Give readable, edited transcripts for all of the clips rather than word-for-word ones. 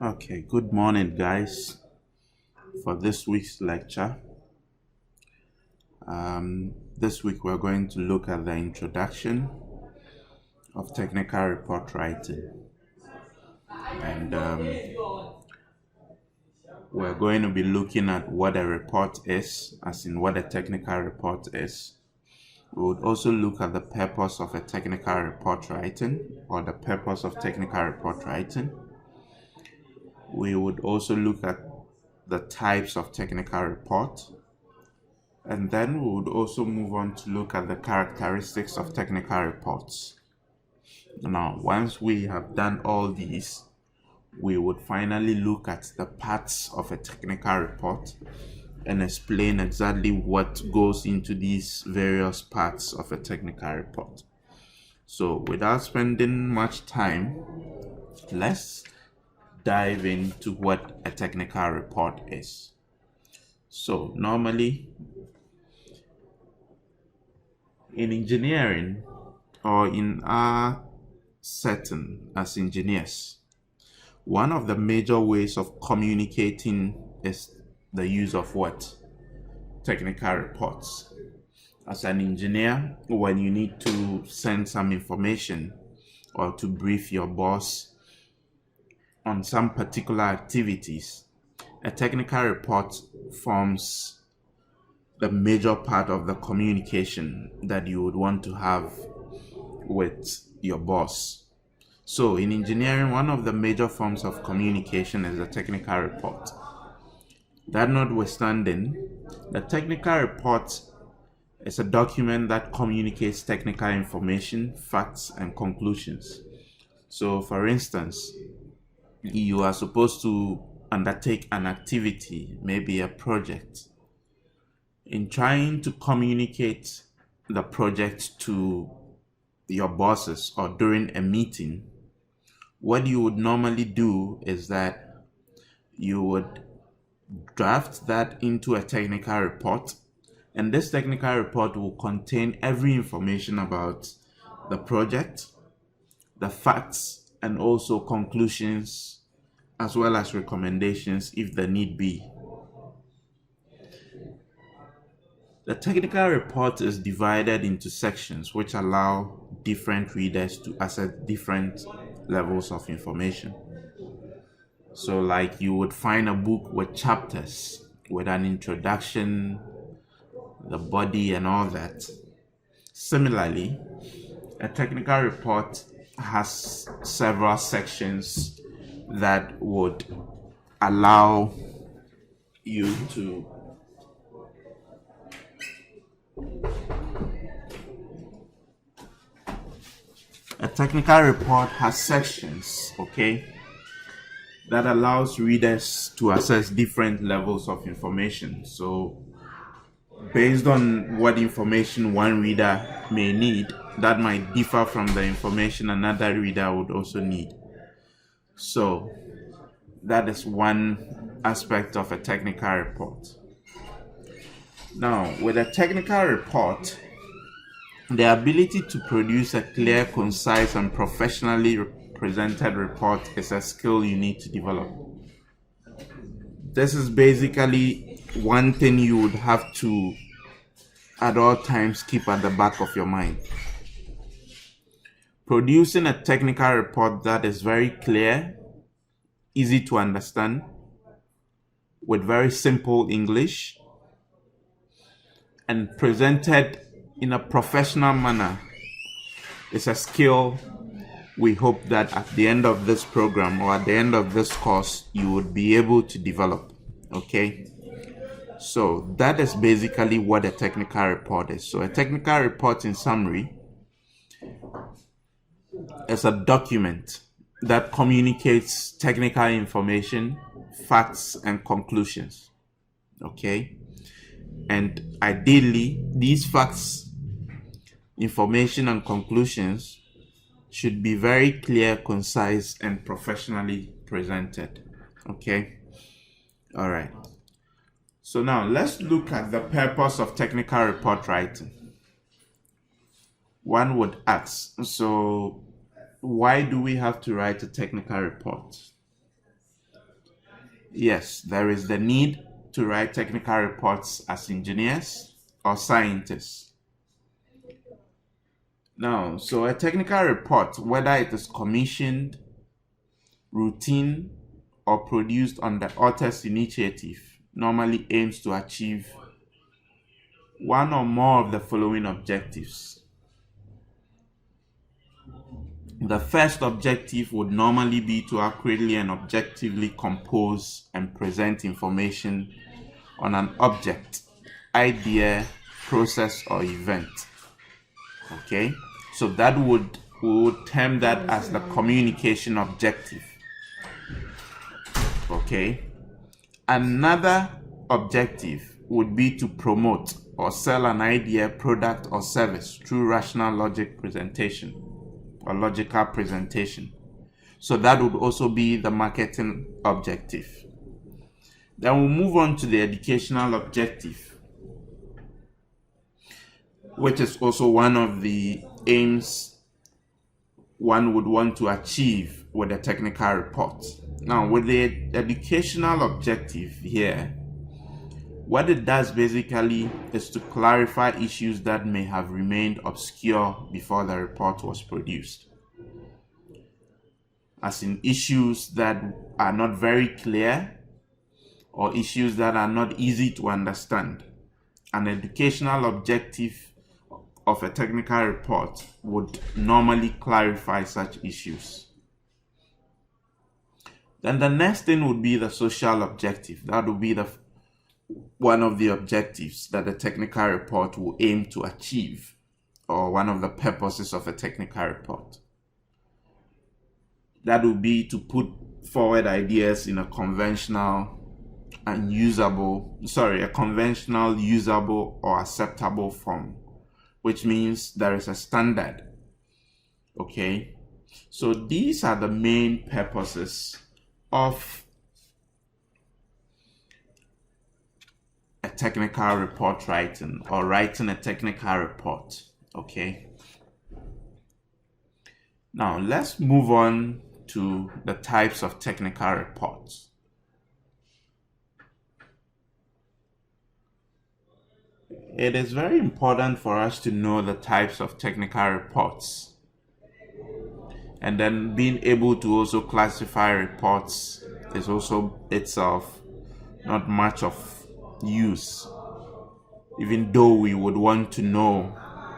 Okay, good morning, guys. For this week's lecture, this week we're going to look at the introduction of technical report writing, and we're going to be looking at what a report is, as in what a technical report is. We would also look at the purpose of a technical report writing, or the purpose of technical report writing. We would also look at the types of technical report. And then we would also move on to look at the characteristics of technical reports. Now, once we have done all these, we would finally look at the parts of a technical report and explain exactly what goes into these various parts of a technical report. So, without spending much time, let's dive into what a technical report is. So, normally, in engineering, or in our setting as engineers, one of the major ways of communicating is the use of what? Technical reports. As an engineer, when you need to send some information or to brief your boss on some particular activities, a technical report forms the major part of the communication that you would want to have with your boss. So in engineering, one of the major forms of communication is the technical report. That notwithstanding, the technical report is a document that communicates technical information, facts, and conclusions. So for instance, you are supposed to undertake an activity, maybe a project. In trying to communicate the project to your bosses or during a meeting, what you would normally do is that you would draft that into a technical report, and this technical report will contain every information about the project, the facts, and also conclusions, as well as recommendations if the need be. The technical report is divided into sections which allow different readers to access different levels of information. So like you would find a book with chapters, with an introduction, the body and all that. Similarly, a technical report has several sections that would allow you to A technical report has sections, okay, that allows readers to access different levels of information. So based on what information one reader may need, that might differ from the information another reader would also need. So that is one aspect of a technical report. Now, with a technical report, the ability to produce a clear, concise, and professionally presented report is a skill you need to develop. This is basically one thing you would have to, at all times, keep at the back of your mind. Producing a technical report that is very clear, easy to understand, with very simple English, and presented in a professional manner is a skill we hope that at the end of this program or at the end of this course you would be able to develop. Okay, so that is basically what a technical report is. So a technical report, in summary, is a document that communicates technical information, facts, and conclusions. Okay, and ideally these facts, information, and conclusions should be very clear, concise, and professionally presented. Okay, all right. So now let's look at the purpose of technical report writing. One would ask, so why do we have to write a technical report? Yes, there is the need to write technical reports as engineers or scientists. Now, so a technical report, whether it is commissioned, routine, or produced on the author's initiative, normally aims to achieve one or more of the following objectives. The first objective would normally be to accurately and objectively compose and present information on an object, idea, process, or event. Okay, so that we would term that as the communication objective. Okay, another objective would be to promote or sell an idea, product, or service through rational logic presentation or logical presentation. So that would also be the marketing objective. Then we'll move on to the educational objective, which is also one of the aims one would want to achieve with a technical report. Now, with the educational objective here, what it does basically is to clarify issues that may have remained obscure before the report was produced. As in issues that are not very clear or issues that are not easy to understand. An educational objective of a technical report would normally clarify such issues. Then the next thing would be the social objective. That would be one of the objectives that the technical report will aim to achieve, or one of the purposes of a technical report. That would be to put forward ideas in a conventional, usable, or acceptable form, which means there is a standard. Okay, so these are the main purposes of a technical report writing, or writing a technical report. Okay, now let's move on to the types of technical reports. It is very important for us to know the types of technical reports, and then being able to also classify reports is also itself not much of use, even though we would want to know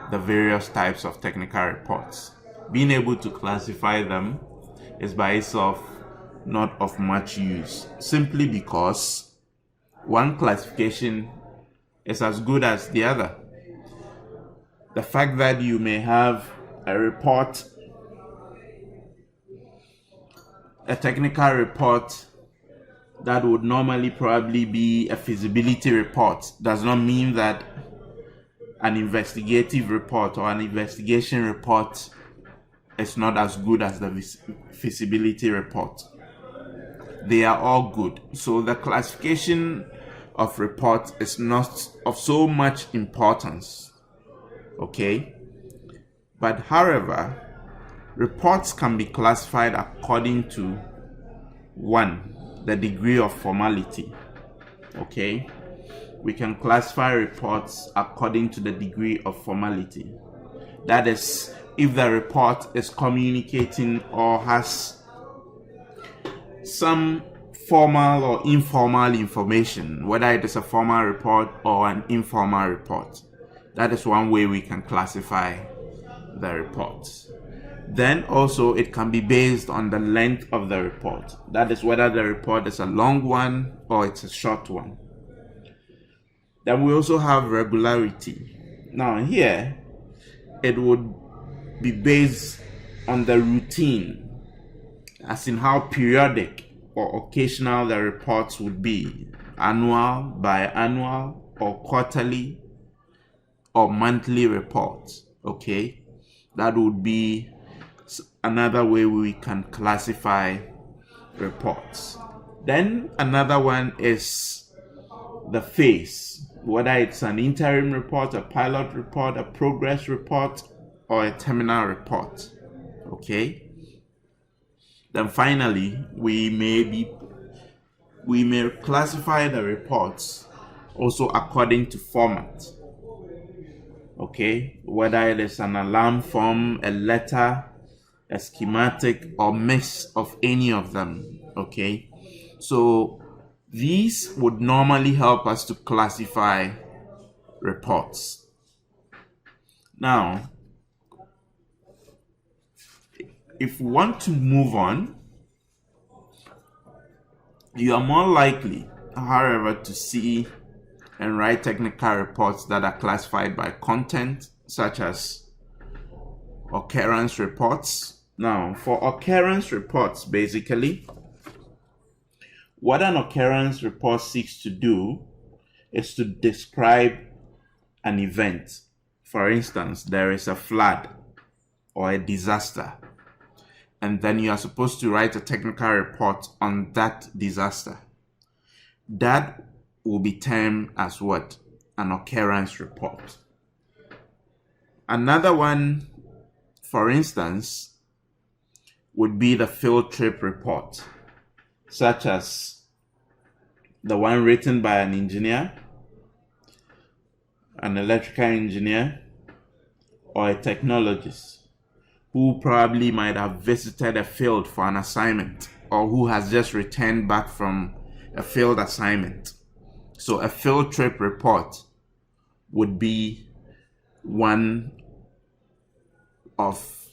the various types of technical reports. Being able to classify them is by itself not of much use, simply because one classification is as good as the other. The fact that you may have a report, a technical report that would normally probably be a feasibility report, does not mean that an investigative report or an investigation report is not as good as the feasibility report. They are all good. So the classification of reports is not of so much importance. Okay? But however, reports can be classified according to, one, the degree of formality. Okay? We can classify reports according to the degree of formality. That is, if the report is communicating or has some formal or informal information, whether it is a formal report or an informal report. That is one way we can classify the reports. Then also it can be based on the length of the report. That is whether the report is a long one or it's a short one. Then we also have regularity. Now here, it would be based on the routine, as in how periodic or occasional the reports would be, annual, biannual, or quarterly, or monthly reports. Okay, that would be another way we can classify reports. Then another one is the phase, whether it's an interim report, a pilot report, a progress report, or a terminal report. Okay. Then finally, we may be we may classify the reports also according to format. Okay, whether it is an alarm form, a letter, a schematic, or mix of any of them. Okay, so these would normally help us to classify reports. Now, if we want to move on, you are more likely, however, to see and write technical reports that are classified by content, such as occurrence reports. Now, for occurrence reports, basically, what an occurrence report seeks to do is to describe an event. For instance, there is a flood or a disaster, and then you are supposed to write a technical report on that disaster. That will be termed as what? An occurrence report. Another one, for instance, would be the field trip report, such as the one written by an engineer, an electrical engineer, or a technologist who probably might have visited a field for an assignment, or who has just returned back from a field assignment. So a field trip report would be one of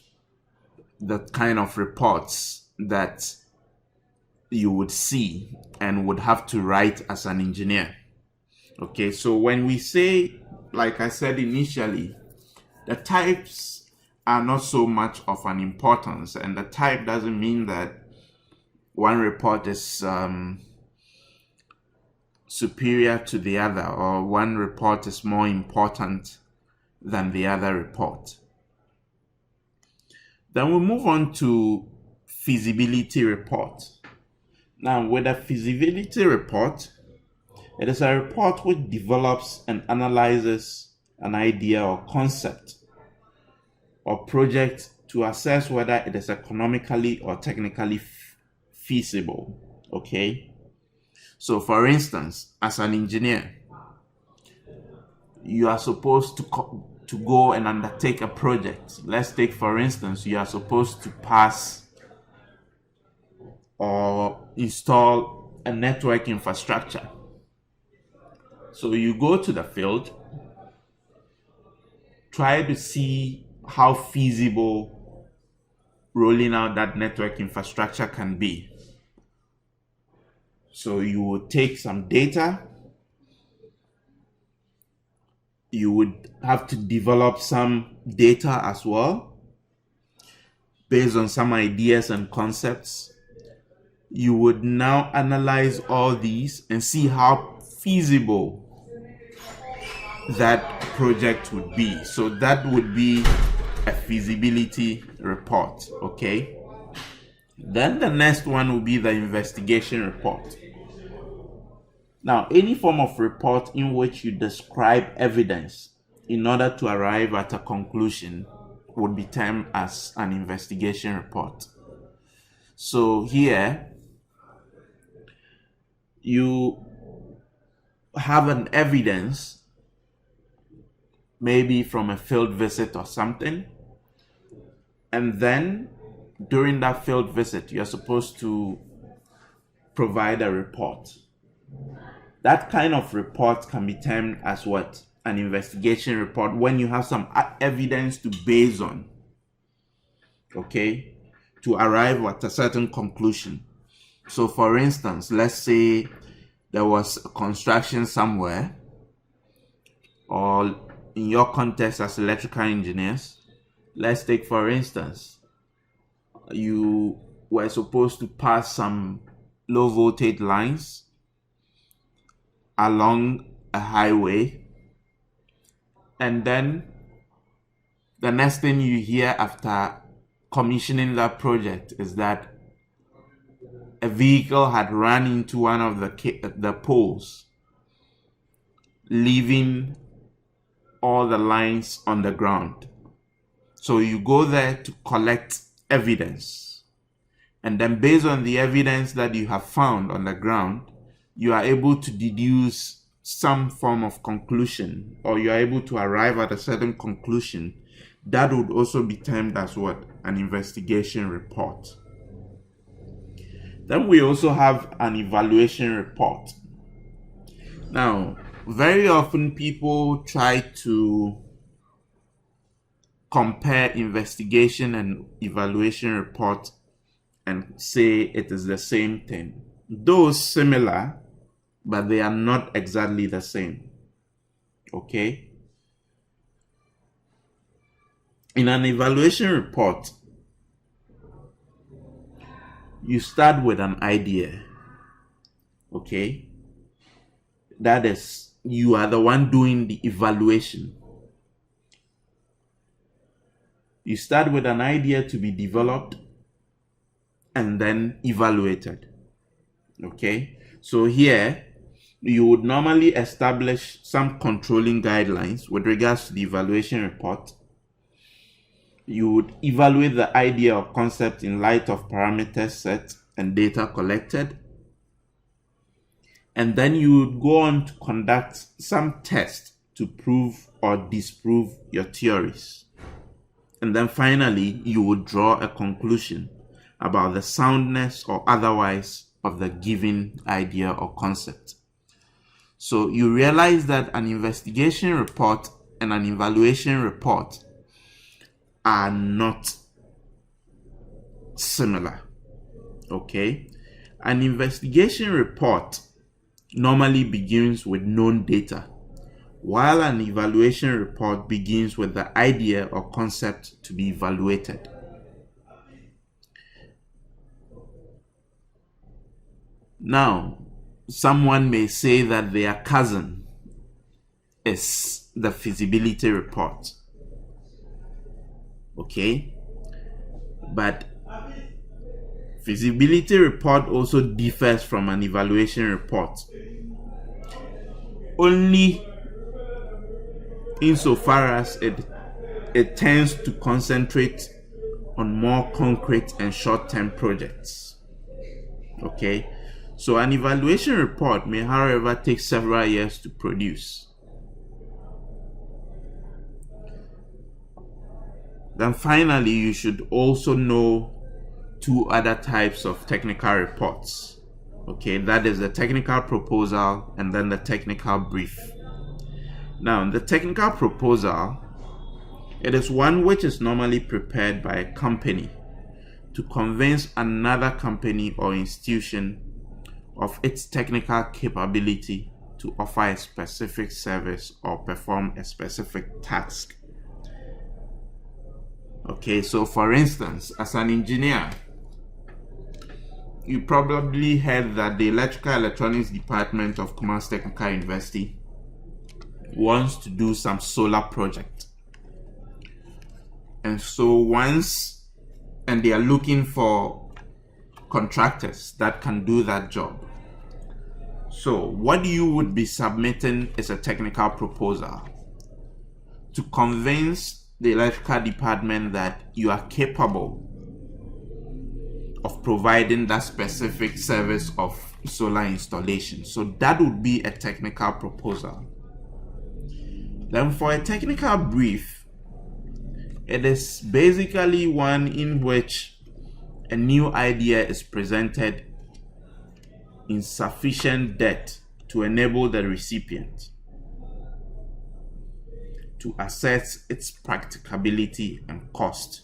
the kind of reports that you would see and would have to write as an engineer. Okay, so when we say, like I said initially, the types are not so much of an importance, and the type doesn't mean that one report is superior to the other, or one report is more important than the other report. Then we move on to feasibility report. Now, with a feasibility report, it is a report which develops and analyzes an idea or concept or project to assess whether it is economically or technically feasible. Okay? So, for instance, as an engineer, you are supposed to go and undertake a project. Let's take, for instance, you are supposed to pass or install a network infrastructure. So you go to the field, try to see how feasible rolling out that network infrastructure can be. So you would take some data, you would have to develop some data as well, based on some ideas and concepts. You would now analyze all these and see how feasible that project would be. So that would be a feasibility report. Okay. Then the next one will be the investigation report. Now, any form of report in which you describe evidence in order to arrive at a conclusion would be termed as an investigation report. So here, you have an evidence, maybe from a field visit or something, and then during that field visit, you're supposed to provide a report. That kind of report can be termed as what? An investigation report, when you have some evidence to base on, okay, to arrive at a certain conclusion. So for instance, let's say there was a construction somewhere, or in your context as electrical engineers, let's take, for instance, you were supposed to pass some low voltage lines along a highway, and then the next thing you hear after commissioning that project is that a vehicle had run into one of the poles, leaving all the lines on the ground. So you go there to collect evidence, and then based on the evidence that you have found on the ground, you are able to deduce some form of conclusion, or you are able to arrive at a certain conclusion, that would also be termed as what? An investigation report. Then we also have an evaluation report. Now, very often people try to compare investigation and evaluation report and say it is the same thing. Though similar, but they are not exactly the same. Okay? In an evaluation report, you start with an idea. Okay? That is, you are the one doing the evaluation. You start with an idea to be developed and then evaluated. Okay? So here, you would normally establish some controlling guidelines with regards to the evaluation report. You would evaluate the idea or concept in light of parameters set and data collected. And then you would go on to conduct some tests to prove or disprove your theories. And then finally, you would draw a conclusion about the soundness or otherwise of the given idea or concept. So you realize that an investigation report and an evaluation report are not similar. Okay? An investigation report normally begins with known data, while an evaluation report begins with the idea or concept to be evaluated. Now, someone may say that their cousin is the feasibility report. Okay? But feasibility report also differs from an evaluation report only insofar as it tends to concentrate on more concrete and short-term projects. Okay? So an evaluation report may, however, take several years to produce. Then finally, you should also know two other types of technical reports. Okay, that is the technical proposal and then the technical brief. Now, the technical proposal, it is one which is normally prepared by a company to convince another company or institution of its technical capability to offer a specific service or perform a specific task. Okay, so for instance, as an engineer, you probably heard that the Electrical Electronics Department of Kumasi Technical University wants to do some solar project. And so they are looking for contractors that can do that job. So what you would be submitting is a technical proposal to convince the electrical department that you are capable of providing that specific service of solar installation. So that would be a technical proposal. Then for a technical brief, it is basically one in which a new idea is presented in sufficient depth to enable the recipient to assess its practicability and cost.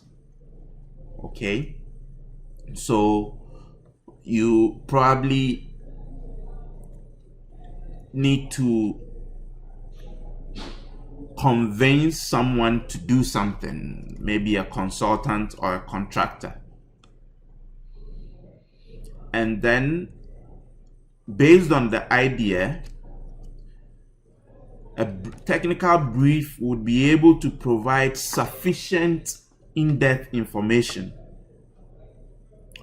Okay? So you probably need to convince someone to do something, maybe a consultant or a contractor. And then, based on the idea, a technical brief would be able to provide sufficient in-depth information,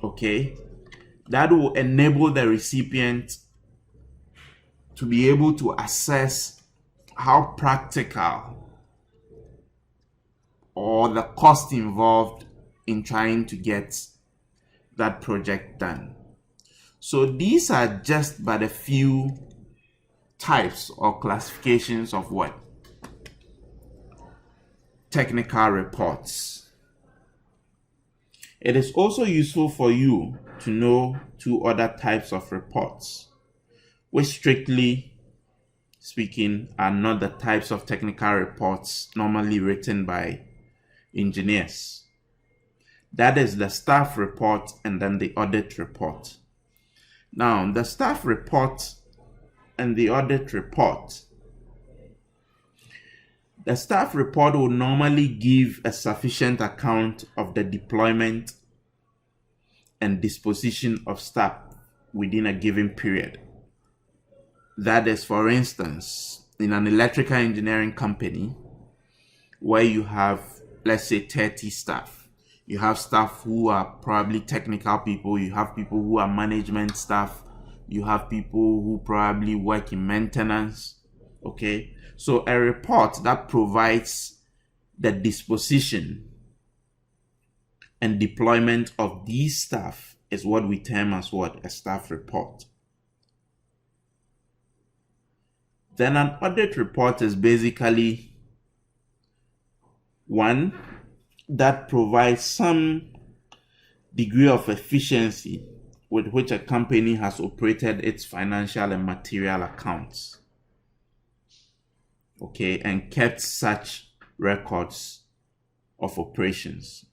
okay, that will enable the recipient to be able to assess how practical or the cost involved in trying to get that project done. So these are just but a few types or classifications of what? Technical reports. It is also useful for you to know two other types of reports, which strictly speaking are not the types of technical reports normally written by engineers. That is the staff report and then the audit report. Now, the staff report and the audit report. The staff report will normally give a sufficient account of the deployment and disposition of staff within a given period. That is, for instance, in an electrical engineering company where you have, let's say, 30 staff. You have staff who are probably technical people. You have people who are management staff. You have people who probably work in maintenance. Okay, so a report that provides the disposition and deployment of these staff is what we term as what? A staff report. Then an audit report is basically one that provides some degree of efficiency with which a company has operated its financial and material accounts. Okay, and kept such records of operations.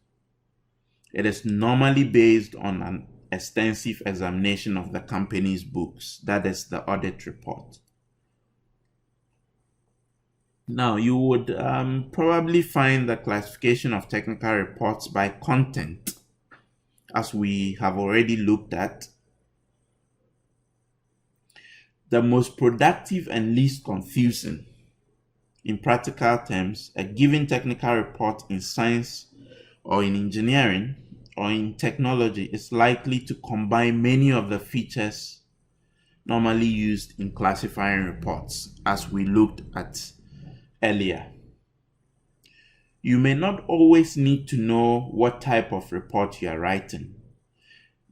It is normally based on an extensive examination of the company's books. That is the audit report. Now, you would probably find the classification of technical reports by content, as we have already looked at. The most productive and least confusing, in practical terms, a given technical report in science or in engineering or in technology is likely to combine many of the features normally used in classifying reports, as we looked at earlier. You may not always need to know what type of report you are writing,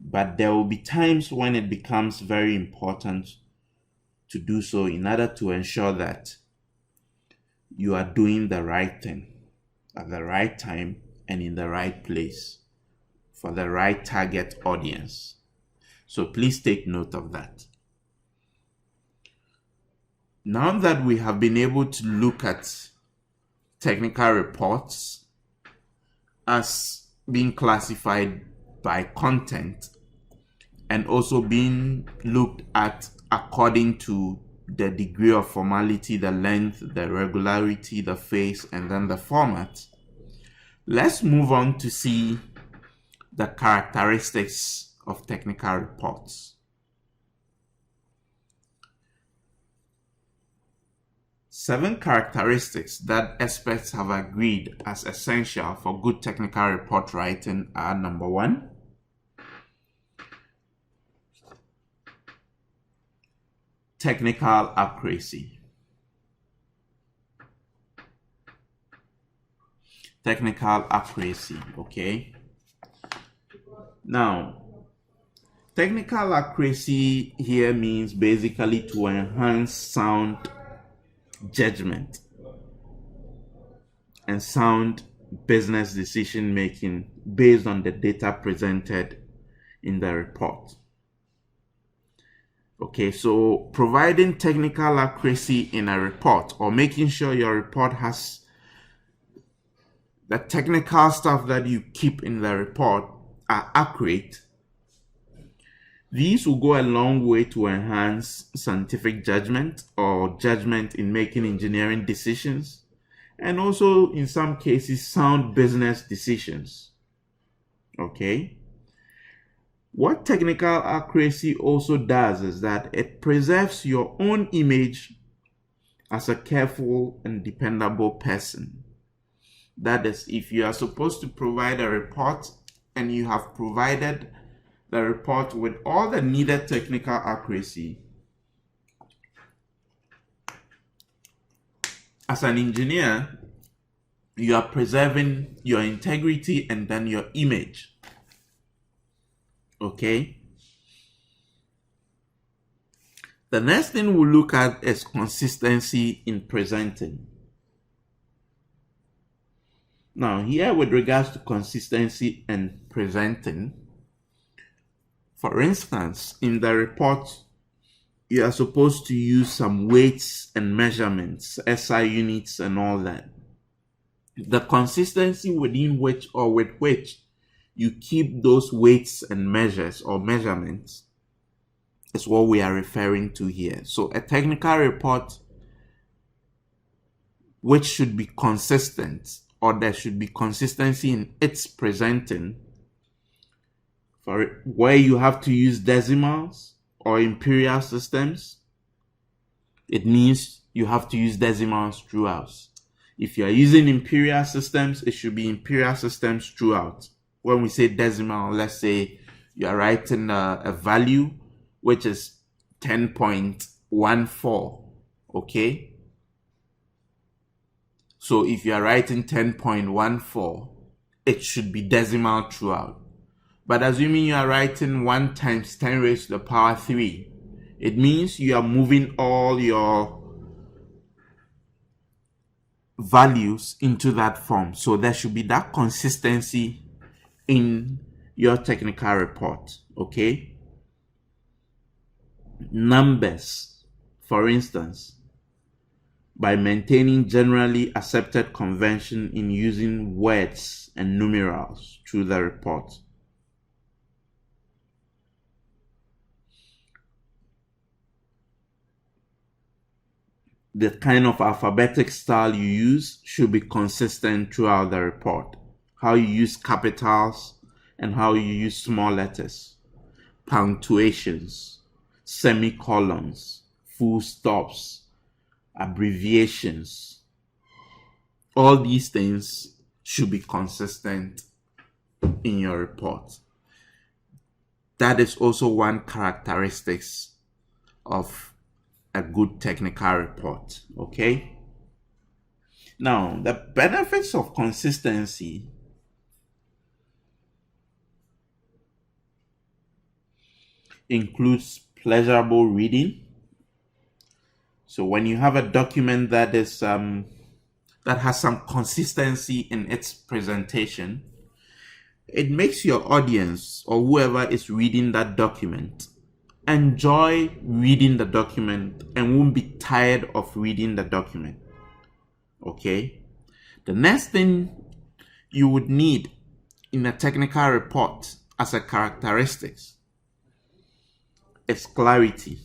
but there will be times when it becomes very important to do so in order to ensure that you are doing the right thing at the right time and in the right place for the right target audience. So please take note of that. Now that we have been able to look at technical reports as being classified by content and also being looked at according to the degree of formality, the length, the regularity, the phase, and then the format, let's move on to see the characteristics of technical reports. Seven characteristics that experts have agreed as essential for good technical report writing are: number one, technical accuracy. Technical accuracy, okay? Now, technical accuracy here means basically to enhance sound judgment and sound business decision making based on the data presented in the report. Okay, so providing technical accuracy in a report, or making sure your report has the technical stuff that you keep in the report are accurate, these will go a long way to enhance scientific judgment or judgment in making engineering decisions, and also in some cases sound business decisions. Okay, what technical accuracy also does is that it preserves your own image as a careful and dependable person. That is, if you are supposed to provide a report and you have provided the report with all the needed technical accuracy, as an engineer, you are preserving your integrity and then your image. Okay? The next thing we'll look at is consistency in presenting. Now, here with regards to consistency in presenting, for instance, in the report, you are supposed to use some weights and measurements, SI units and all that. The consistency within which or with which you keep those weights and measures or measurements is what we are referring to here. So a technical report which should be consistent, or there should be consistency in its presenting, for where you have to use decimals or imperial systems, it means you have to use decimals throughout. If you are using imperial systems, it should be imperial systems throughout. When we say decimal, let's say you are writing a value which is 10.14, okay? So if you are writing 10.14, it should be decimal throughout. But assuming you are writing 1 times 10 raised to the power 3, it means you are moving all your values into that form. So there should be that consistency in your technical report, okay? Numbers, for instance, by maintaining generally accepted convention in using words and numerals through the report. The kind of alphabetic style you use should be consistent throughout the report. How you use capitals and how you use small letters, punctuations, semicolons, full stops, abbreviations. All these things should be consistent in your report. That is also one characteristic of a good technical report, okay? Now, the benefits of consistency includes pleasurable reading. So when you have a document that is that has some consistency in its presentation, it makes your audience or whoever is reading that document enjoy reading the document and won't be tired of reading the document. Okay? The next thing you would need in a technical report as a characteristics is clarity.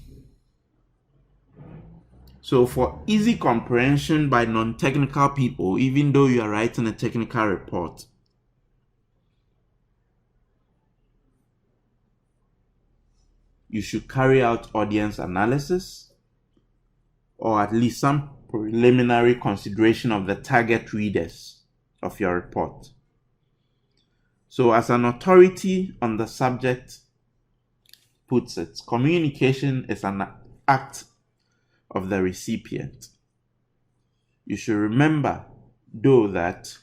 So for easy comprehension by non-technical people, even though you are writing a technical report, you should carry out audience analysis, or at least some preliminary consideration of the target readers of your report. So as an authority on the subject puts it, communication is an act of the recipient. You should remember, though, that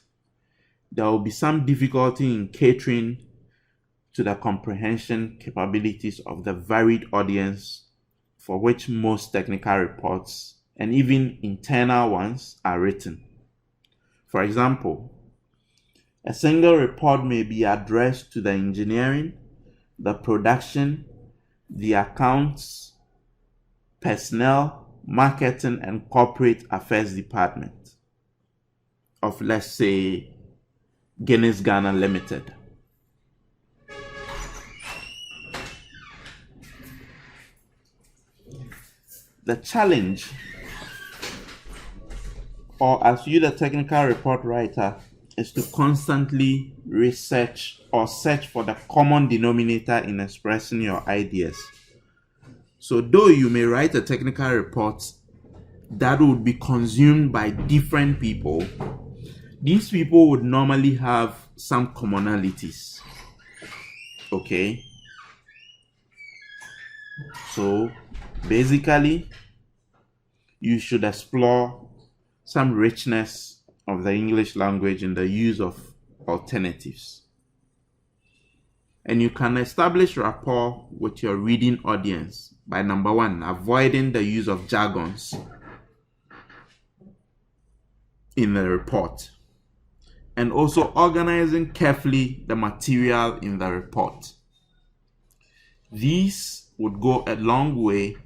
there will be some difficulty in catering to the comprehension capabilities of the varied audience for which most technical reports and even internal ones are written. For example, a single report may be addressed to the engineering, the production, the accounts, personnel, marketing, and corporate affairs department of, let's say, Guinness Ghana Limited. The challenge, or as you, the technical report writer, is to constantly research or search for the common denominator in expressing your ideas. So though you may write a technical report that would be consumed by different people, these people would normally have some commonalities. Okay? So basically, you should explore some richness of the English language in the use of alternatives. And you can establish rapport with your reading audience by, number one, avoiding the use of jargons in the report, and also organizing carefully the material in the report. These would go a long way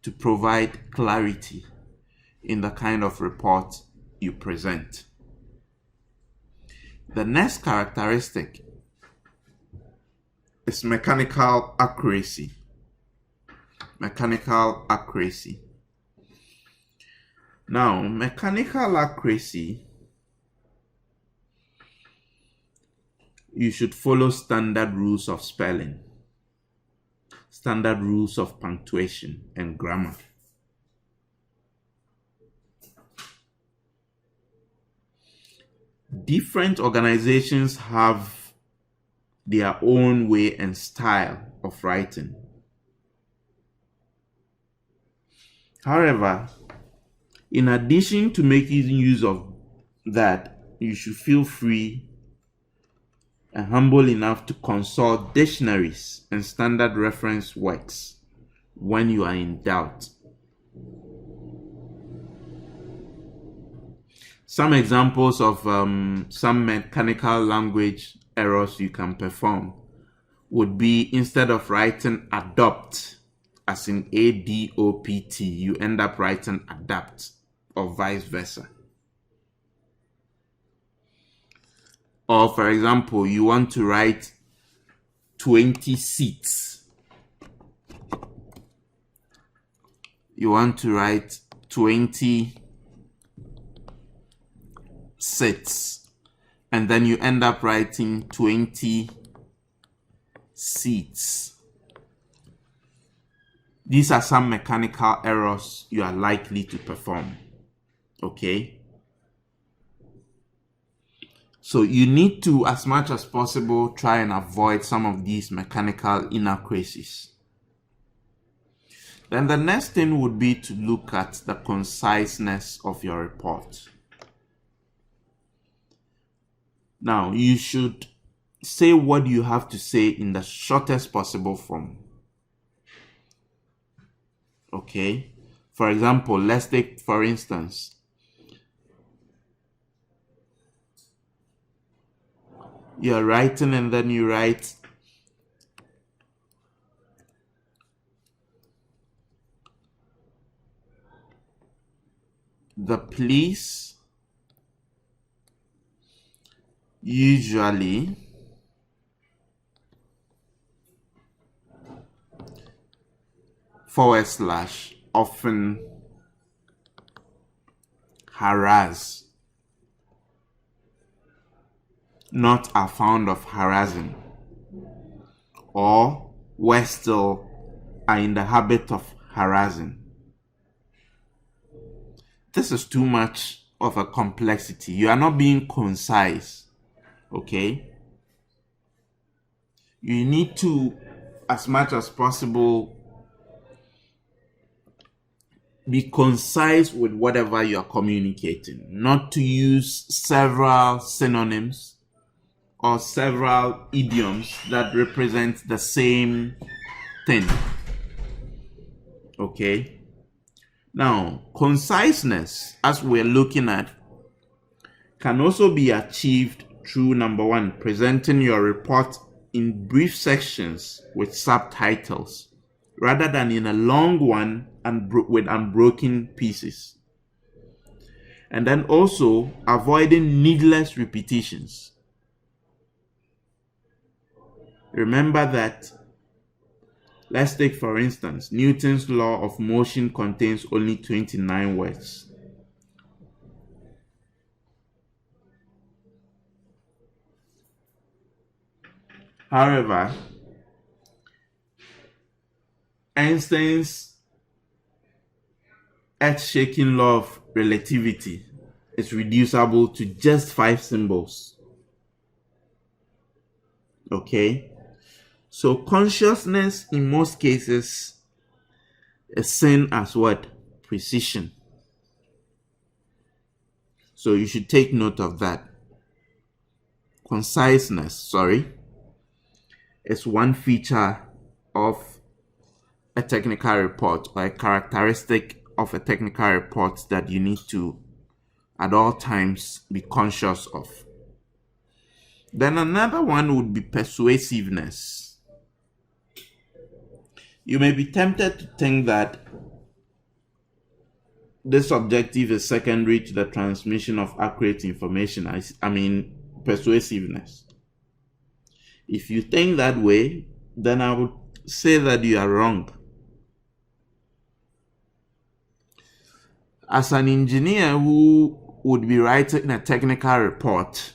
to provide clarity in the kind of report you present. The next characteristic is mechanical accuracy. Mechanical accuracy. Now, mechanical accuracy, you should follow standard rules of spelling, standard rules of punctuation and grammar. Different organizations have their own way and style of writing. However, in addition to making use of that, you should feel free and humble enough to consult dictionaries and standard reference works when you are in doubt. Some examples of some mechanical language errors you can perform would be, instead of writing adopt as in ADOPT, you end up writing adapt, or vice versa. Or, for example, you want to write 20 seats. You want to write 20 seats, and then you end up writing 20 seats. These are some mechanical errors you are likely to perform. Okay? So you need to, as much as possible, try and avoid some of these mechanical inaccuracies. Then the next thing would be to look at the conciseness of your report. Now, you should say what you have to say in the shortest possible form. Okay? For example, let's take, for instance, you're writing and then you write the police usually / often harass, not are found of harassing, or worse still, are in the habit of harassing. This is too much of a complexity. You are not being concise. Okay? You need to, as much as possible, be concise with whatever you are communicating, not to use several synonyms or several idioms that represent the same thing. Okay? Now, conciseness, as we're looking at, can also be achieved through, number one, presenting your report in brief sections with subtitles, rather than in a long one and with unbroken pieces. And then also avoiding needless repetitions. Remember that, let's take for instance, Newton's law of motion contains only 29 words. However, Einstein's earth-shaking law of relativity is reducible to just 5 symbols. Okay? So consciousness in most cases is seen as what? Precision. So you should take note of that. Conciseness, is one feature of a technical report, or a characteristic of a technical report that you need to at all times be conscious of. Then another one would be persuasiveness. You may be tempted to think that this objective is secondary to the transmission of accurate information. I mean, persuasiveness. If you think that way, then I would say that you are wrong. As an engineer who would be writing a technical report,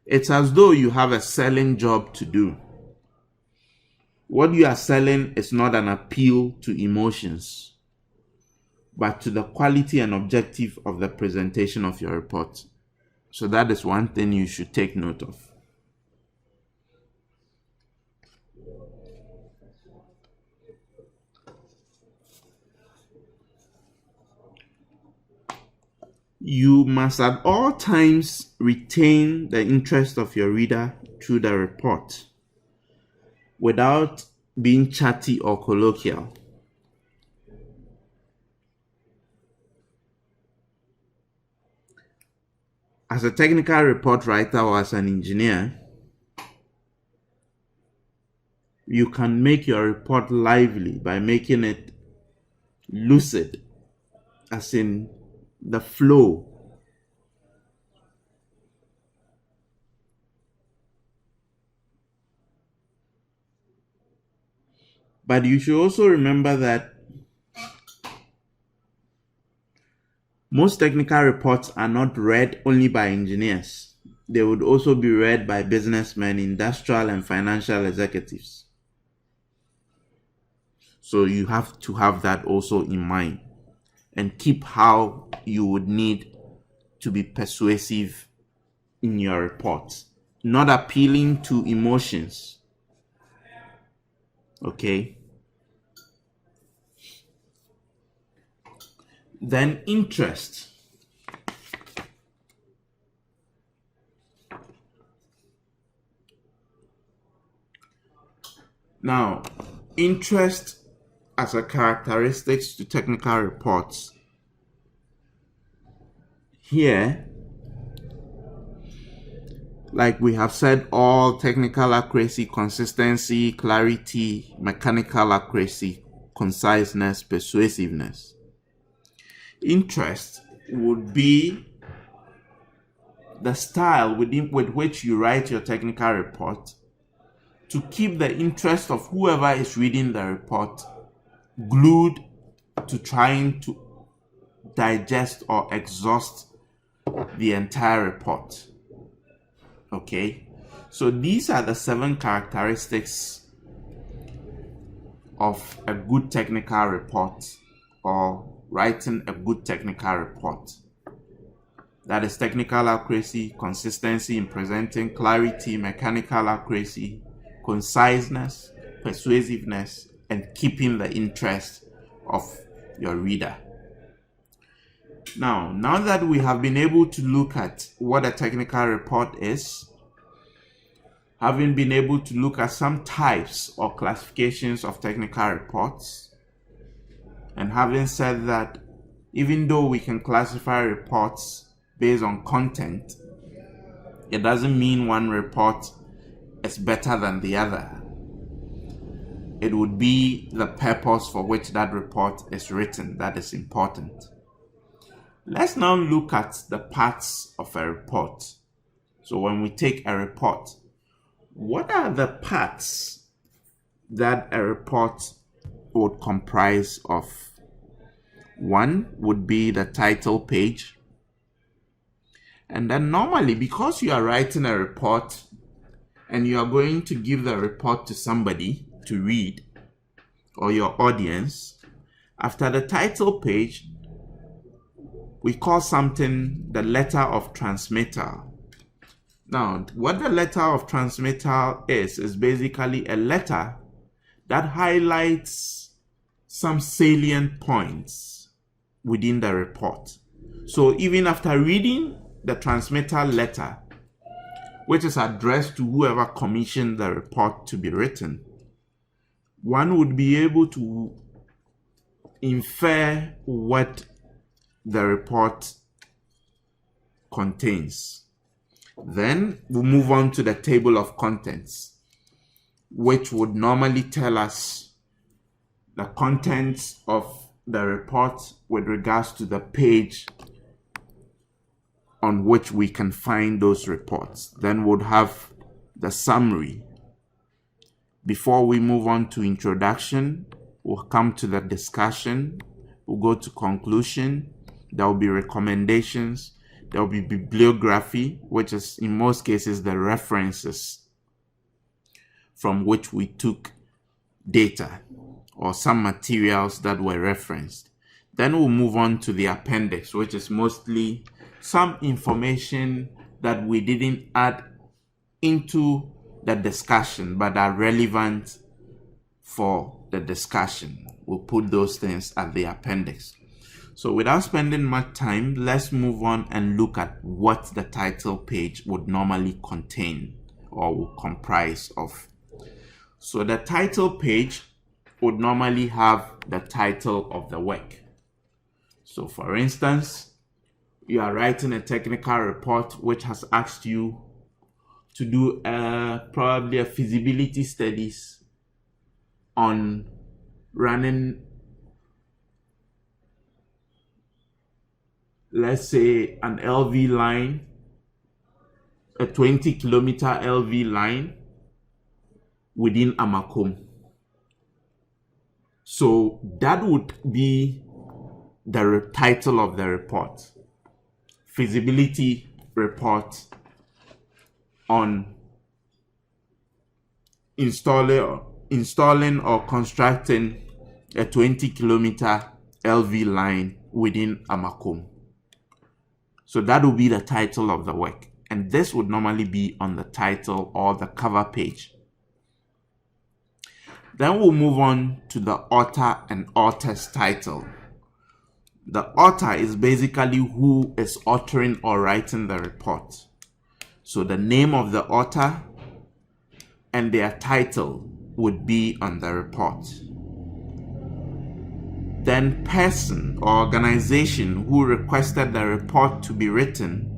it's as though you have a selling job to do. What you are selling is not an appeal to emotions, but to the quality and objective of the presentation of your report. So that is one thing you should take note of. You must at all times retain the interest of your reader through the report without being chatty or colloquial. As a technical report writer or as an engineer, you can make your report lively by making it lucid, as in the flow. But you should also remember that most technical reports are not read only by engineers. They would also be read by businessmen, industrial and financial executives. So you have to have that also in mind and keep how you would need to be persuasive in your report, not appealing to emotions. Okay? Then interest. Now, interest as a characteristic to technical reports. Here, like we have said, all technical accuracy, consistency, clarity, mechanical accuracy, conciseness, persuasiveness. Interest would be the style with which you write your technical report to keep the interest of whoever is reading the report glued to trying to digest or exhaust the entire report. Okay, so these are the 7 characteristics of a good technical report, or writing a good technical report. That is technical accuracy, consistency in presenting, clarity, mechanical accuracy, conciseness, persuasiveness, and keeping the interest of your reader. Now that we have been able to look at what a technical report is, having been able to look at some types or classifications of technical reports, and having said that even though we can classify reports based on content, it doesn't mean one report is better than the other. It would be the purpose for which that report is written that is important. Let's now look at the parts of a report. So when we take a report, what are the parts that a report would comprise of? One would be the title page. And then normally, because you are writing a report and you are going to give the report to somebody to read, or your audience, after the title page, we call something the letter of transmittal. Now, what the letter of transmittal is basically a letter that highlights some salient points within the report. So even after reading the transmittal letter, which is addressed to whoever commissioned the report to be written, one would be able to infer what the report contains. Then we'll move on to the table of contents, which would normally tell us the contents of the report with regards to the page on which we can find those reports. Then we'll have the summary. Before we move on to introduction, we'll come to the discussion, we'll go to conclusion, there will be recommendations, there will be bibliography, which is in most cases the references from which we took data or some materials that were referenced. Then we'll move on to the appendix, which is mostly some information that we didn't add into the discussion but are relevant for the discussion. We'll put those things at the appendix. So without spending much time, let's move on and look at what the title page would normally contain or would comprise of. So the title page would normally have the title of the work. So for instance, you are writing a technical report which has asked you to do probably a feasibility studies on running, let's say, an LV line, a 20-kilometer LV line within Amakom. So that would be the title of the report. Feasibility report on installing or constructing a 20-kilometer LV line within Amakom. So that would be the title of the work. And this would normally be on the title or the cover page. Then we'll move on to the author and author's title. The author is basically who is authoring or writing the report. So the name of the author and their title would be on the report. Then person or organization who requested the report to be written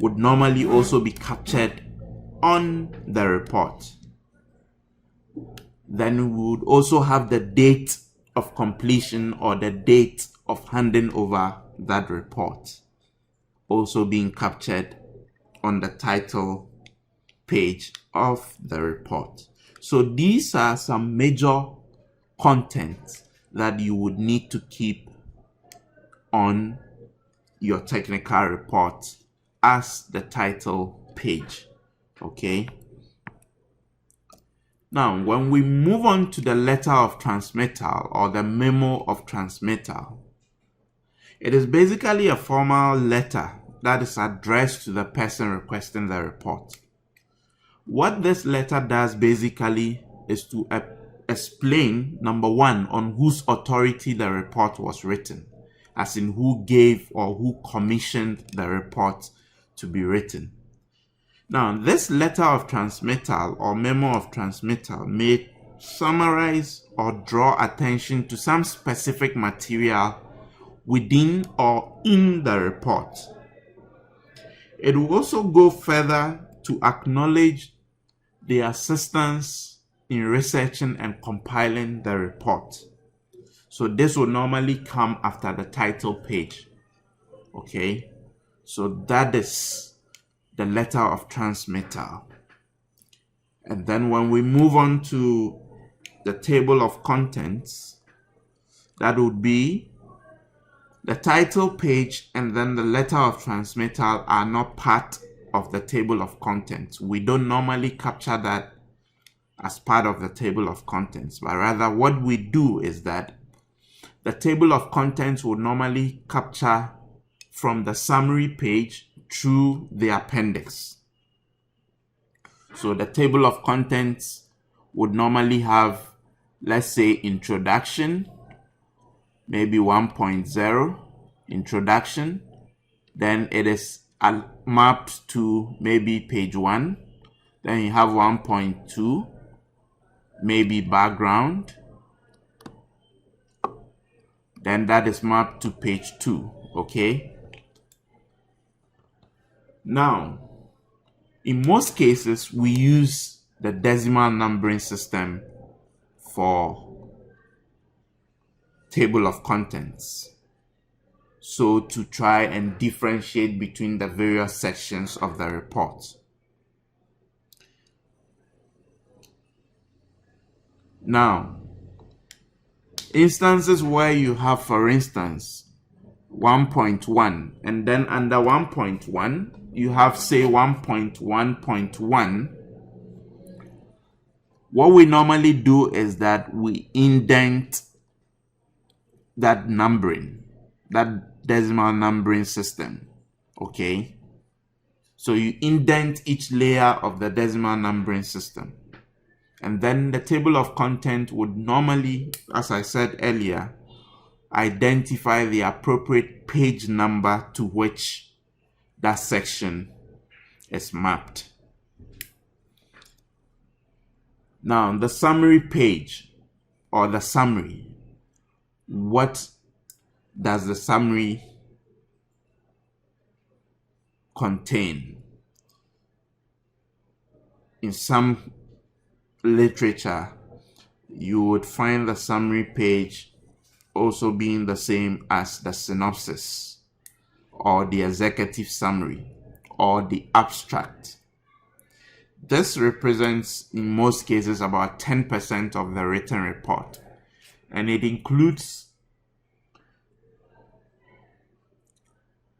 would normally also be captured on the report. Then we would also have the date of completion or the date of handing over that report also being captured on the title page of the report. So these are some major contents that you would need to keep on your technical report as the title page. Okay. Now, when we move on to the letter of transmittal or the memo of transmittal, it is basically a formal letter that is addressed to the person requesting the report. What this letter does basically is to explain, number one, on whose authority the report was written, as in who gave or who commissioned the report to be written. Now, this letter of transmittal or memo of transmittal may summarize or draw attention to some specific material within or in the report. It will also go further to acknowledge the assistance in researching and compiling the report. So this will normally come after the title page. Okay, so that is the letter of transmittal. And then when we move on to the table of contents, that would be the title page and then the letter of transmittal are not part of the table of contents. We don't normally capture that as part of the table of contents, but rather what we do is that the table of contents will normally capture from the summary page through the appendix. So the table of contents would normally have, let's say, introduction, maybe 1.0 introduction. Then it is mapped to maybe page 1. Then you have 1.2, maybe background. Then that is mapped to page 2, okay? Now, in most cases, we use the decimal numbering system for table of contents. So to try and differentiate between the various sections of the report. Now, instances where you have, for instance, 1.1, and then under 1.1, you have, say, 1.1.1. What we normally do is that we indent that numbering, that decimal numbering system, okay? So you indent each layer of the decimal numbering system. And then the table of content would normally, as I said earlier, identify the appropriate page number to which that section is mapped. Now, the summary page or the summary, what does the summary contain? In some literature, you would find the summary page also being the same as the synopsis or the executive summary or the abstract. This represents, in most cases, about 10% of the written report, and it includes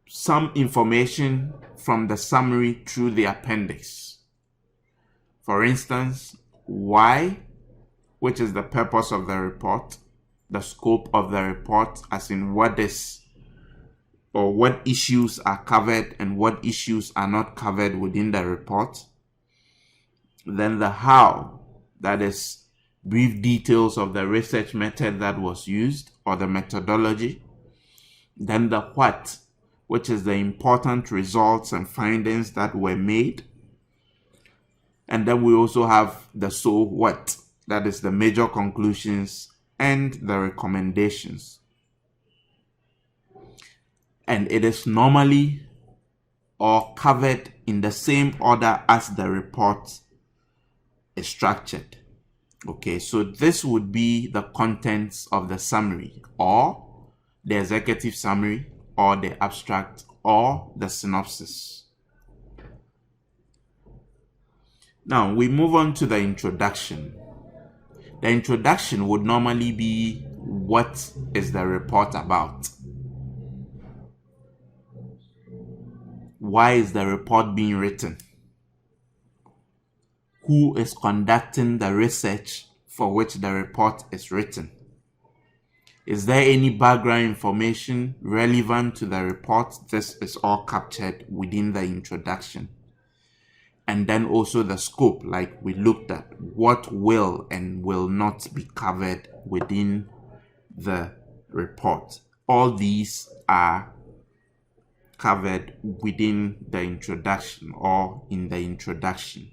some information from the summary through the appendix. For instance, why, which is the purpose of the report, the scope of the report, as in what is or what issues are covered and what issues are not covered within the report. Then the how, that is brief details of the research method that was used or the methodology. Then the what, which is the important results and findings that were made. And then we also have the so what, that is the major conclusions and the recommendations. And it is normally or covered in the same order as the report is structured. Okay, so this would be the contents of the summary or the executive summary or the abstract or the synopsis. Now we move on to the introduction. The introduction would normally be what is the report about? Why is the report being written? Who is conducting the research for which the report is written? Is there any background information relevant to the report? This is all captured within the introduction. And then also the scope, like we looked at, what will and will not be covered within the report. All these are covered within the introduction or in the introduction.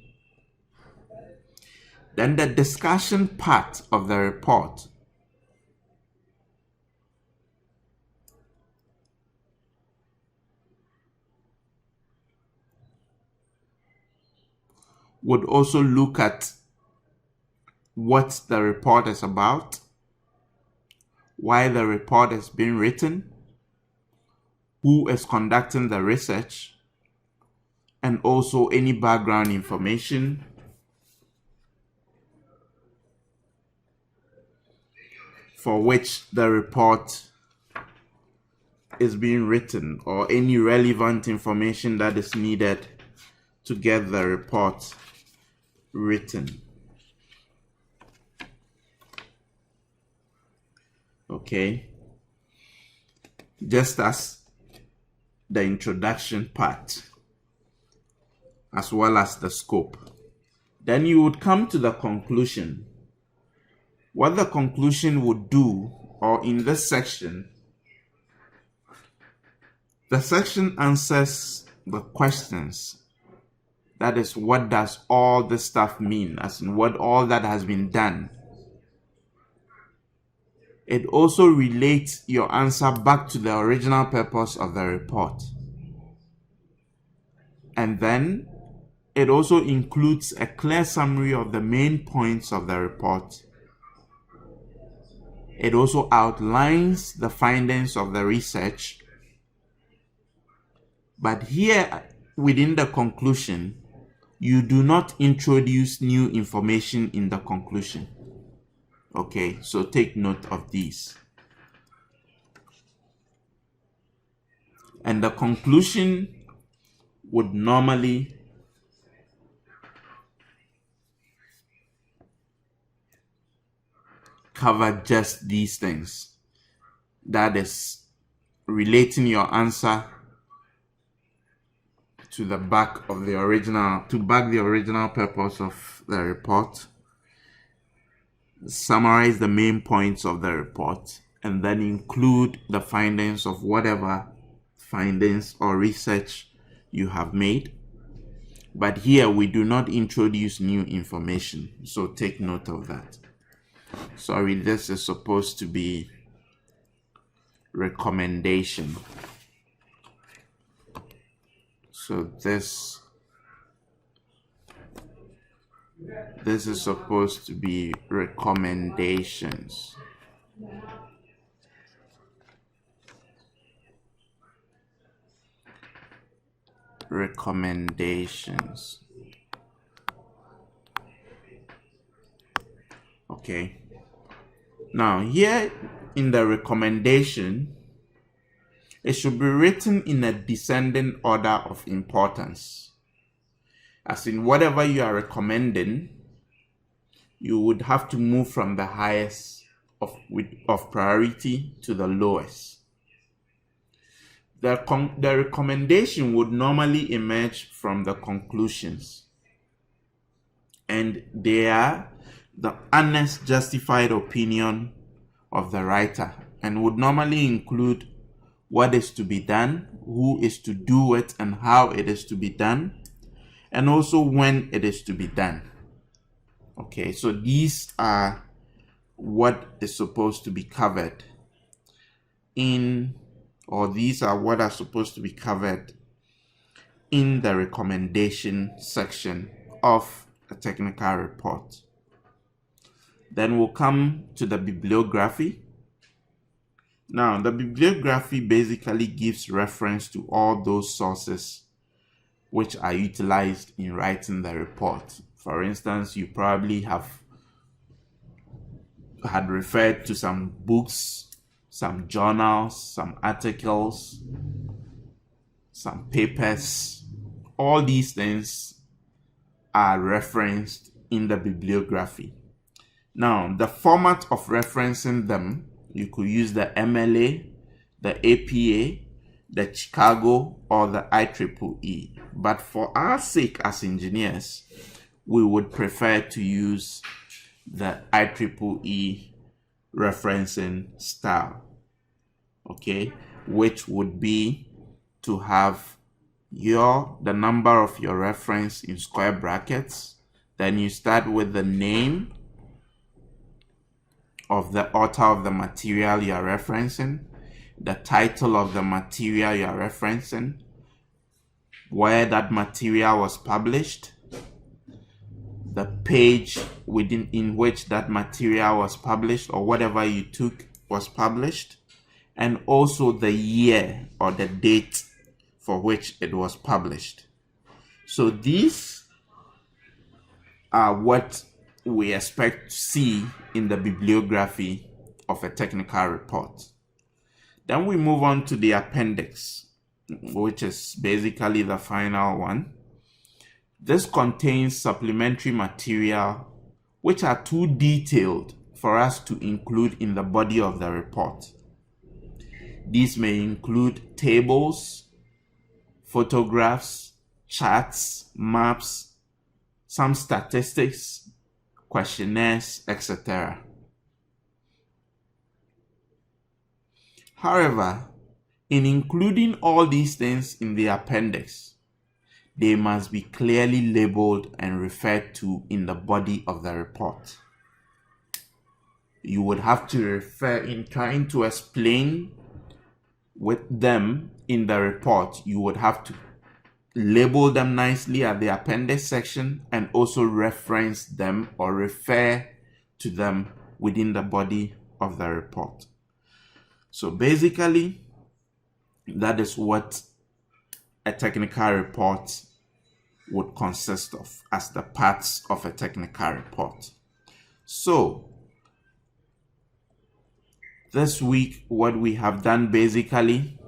Then the discussion part of the report would also look at what the report is about, why the report is being written, who is conducting the research, and also any background information for which the report is being written, or any relevant information that is needed to get the report written. Okay, just as the introduction part, as well as the scope. Then you would come to the conclusion. What the conclusion would do, or in this section, the section answers the questions. That is, what does all this stuff mean? As in, what all that has been done. It also relates your answer back to the original purpose of the report. And then it also includes a clear summary of the main points of the report. It also outlines the findings of the research. But here, within the conclusion, you do not introduce new information in the conclusion. Okay, so take note of these. And the conclusion would normally cover just these things. That is, relating your answer to the back of the original, to back the original purpose of the report, summarize the main points of the report, and then include the findings of whatever findings or research you have made. But here we do not introduce new information, so take note of that. Sorry, this is supposed to be recommendation. So this is supposed to be recommendations. Recommendations. Okay. Now here in the recommendation, it should be written in a descending order of importance. As in, whatever you are recommending, you would have to move from the highest of priority to the lowest. The recommendation would normally emerge from the conclusions, and they are the honest, justified opinion of the writer, and would normally include what is to be done, who is to do it, and how it is to be done, and also when it is to be done. Okay, so these are what is supposed to be covered in, or these are what are supposed to be covered in the recommendation section of a technical report. Then we'll come to the bibliography. Now, the bibliography basically gives reference to all those sources which are utilized in writing the report. For instance, you probably had referred to some books, some journals, some articles, some papers. All these things are referenced in the bibliography. Now, the format of referencing them, you could use the MLA, the APA, the Chicago, or the IEEE. But for our sake as engineers, we would prefer to use the IEEE referencing style, okay, which would be to have the number of your reference in square brackets. Then you start with the name of the author of the material you are referencing, the title of the material you are referencing, where that material was published, the page in which that material was published, or whatever you took was published, and also the year or the date for which it was published. So these are what we expect to see in the bibliography of a technical report. Then we move on to the appendix, which is basically the final one. This contains supplementary material which are too detailed for us to include in the body of the report. These may include tables, photographs, charts, maps, some statistics, questionnaires, etc. However, in including all these things in the appendix, they must be clearly labeled and referred to in the body of the report. You would have to refer, in trying to explain with them in the report, you would have to label them nicely at the appendix section and also reference them or refer to them within the body of the report. So basically, that is what a technical report would consist of as the parts of a technical report. So this week, what we have done basically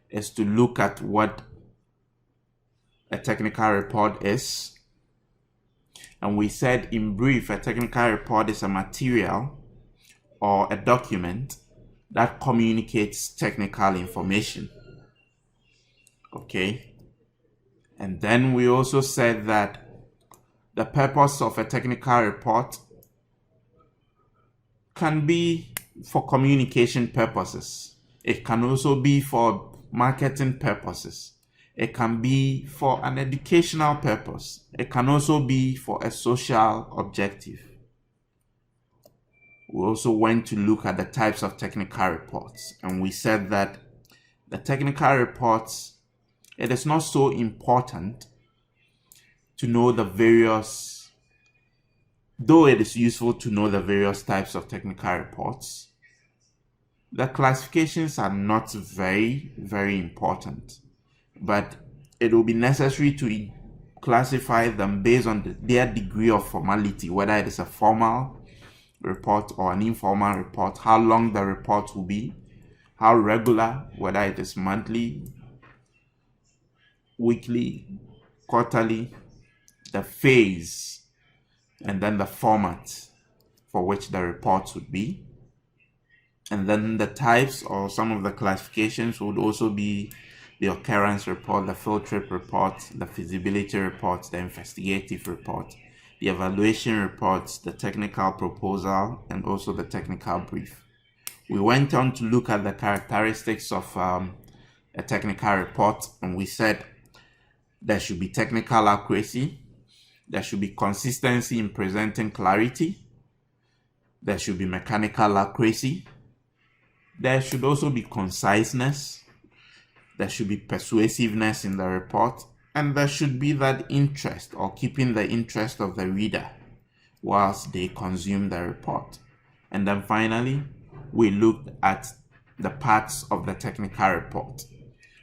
is to look at what a technical report is. And we said in brief, a technical report is a material or a document that communicates technical information. Okay. And then we also said that the purpose of a technical report can be for communication purposes. It can also be for marketing purposes. It can be for an educational purpose. It can also be for a social objective. We also went to look at the types of technical reports, and we said that the technical reports, it is not so important to know the various, though it is useful to know the various types of technical reports, the classifications are not very, very important, but it will be necessary to classify them based on their degree of formality, whether it is a formal report or an informal report, how long the report will be, how regular, whether it is monthly, weekly, quarterly, the phase, and then the format for which the reports would be. And then the types or some of the classifications would also be the occurrence report, the field trip report, the feasibility report, the investigative report, the evaluation reports, the technical proposal, and also the technical brief. We went on to look at the characteristics of a technical report, and we said there should be technical accuracy, there should be consistency in presenting clarity, there should be mechanical accuracy, there should also be conciseness, there should be persuasiveness in the report, and there should be that interest or keeping the interest of the reader whilst they consume the report. And then finally, we looked at the parts of the technical report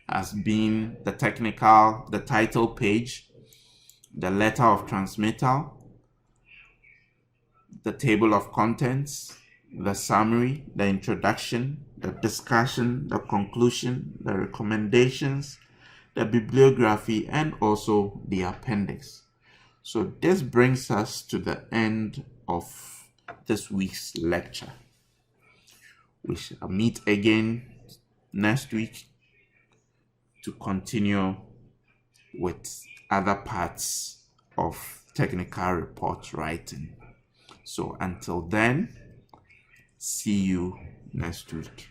as being the title page, the letter of transmittal, the table of contents, the summary, the introduction, the discussion, the conclusion, the recommendations, the bibliography, and also the appendix. So this brings us to the end of this week's lecture. We shall meet again next week to continue with other parts of technical report writing. So until then, see you next week.